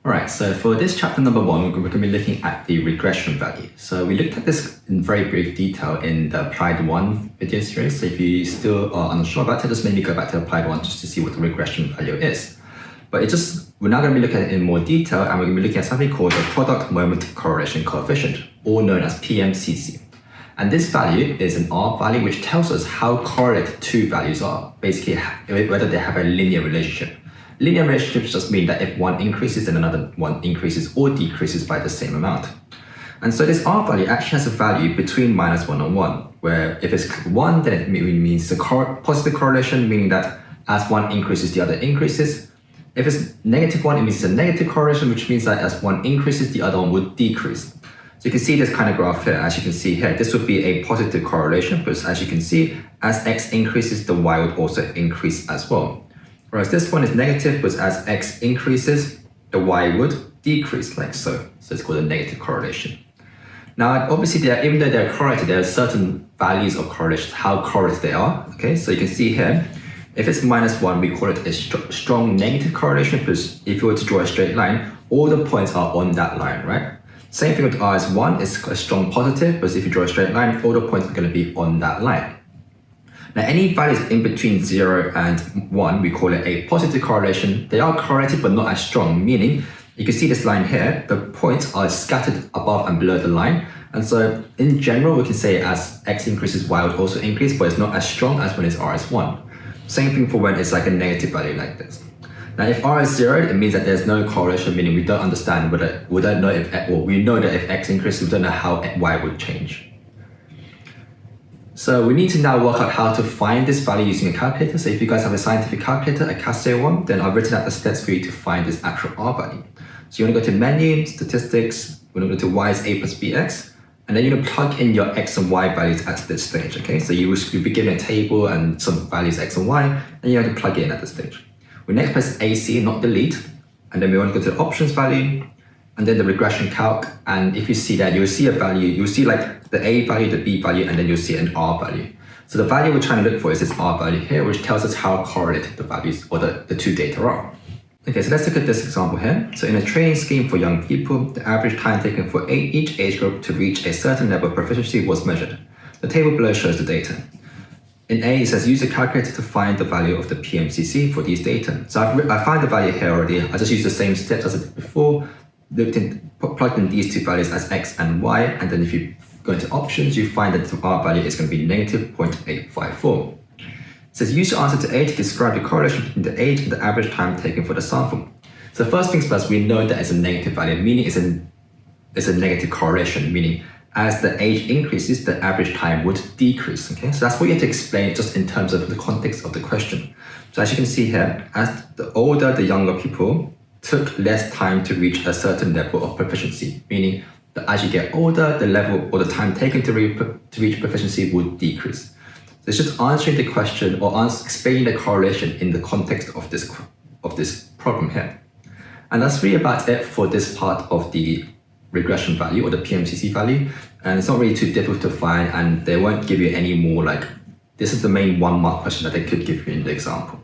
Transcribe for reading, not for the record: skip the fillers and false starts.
Alright, so for this chapter number 1, we're going to be looking at the regression value. So we looked at this in very brief detail in the Applied 1 video series. So if you still are unsure about it, just maybe go back to Applied 1 just to see what the regression value is. But we're now going to be looking at it in more detail, and we're going to be looking at something called the product moment correlation coefficient, or known as PMCC. And this value is an R value which tells us how correlated two values are, basically whether they have a linear relationship. Linear relationships just mean that if one increases, then another one increases or decreases by the same amount. And so this R value actually has a value between -1 and 1, where if it's 1, then it means it's a positive correlation, meaning that as one increases, the other increases. If it's -1, it means it's a negative correlation, which means that as one increases, the other one would decrease. So you can see this kind of graph here. As you can see here, this would be a positive correlation, but as you can see, as X increases, the Y would also increase as well. Whereas this one is negative, but as X increases, the Y would decrease like so. So it's called a negative correlation. Now, obviously, even though they're correlated, there are certain values of correlation, how correlated they are. Okay, so you can see here, if it's -1, we call it a strong negative correlation, because if you were to draw a straight line, all the points are on that line, right? Same thing with R is 1, it's a strong positive, but if you draw a straight line, all the points are going to be on that line. Now, any values in between 0 and 1, we call it a positive correlation. They are correlated, but not as strong, meaning you can see this line here, the points are scattered above and below the line. And so in general, we can say as X increases, Y would also increase, but it's not as strong as when it's R is 1. Same thing for when it's like a negative value like this. Now, if R is 0, it means that there's no correlation, meaning we don't understand we don't know if, well, we know that if X increases, we don't know how Y would change. So we need to now work out how to find this value using a calculator. So if you guys have a scientific calculator, a Casio one, then I've written out the steps for you to find this actual R value. So you want to go to menu, statistics, we're going to go to Y is A plus BX, and then you're going to plug in your X and Y values at this stage, okay? So you'll be given a table and some values X and Y, and you have to plug it in at this stage. We next press AC, not delete, and then we want to go to the options value, and then the regression calc, and if you see that, you'll see a value, you'll see like the A value, the B value, and then you'll see an R value. So the value we're trying to look for is this R value here, which tells us how correlated the values or the two data are. Okay, so let's look at this example here. So in a training scheme for young people, the average time taken for each age group to reach a certain level of proficiency was measured. The table below shows the data. In A, it says use a calculator to find the value of the PMCC for these data. So I found the value here already. I just used the same steps as I did before, plugged in these two values as X and Y, and then if you go into options, you find that the R value is going to be -0.854. It says use your answer to A to describe the correlation between the age and the average time taken for the sample. So first things first, we know that it's a negative value, meaning it's a negative correlation, meaning as the age increases, the average time would decrease. Okay, so that's what you have to explain just in terms of the context of the question. So as you can see here, as the older the younger people took less time to reach a certain level of proficiency, meaning that as you get older, the level or the time taken to reach proficiency would decrease. So it's just answering the question or explaining the correlation in the context of this problem here. And that's really about it for this part of the regression value or the PMCC value. And it's not really too difficult to find, and they won't give you any more like, this is the main 1-mark question that they could give you in the example.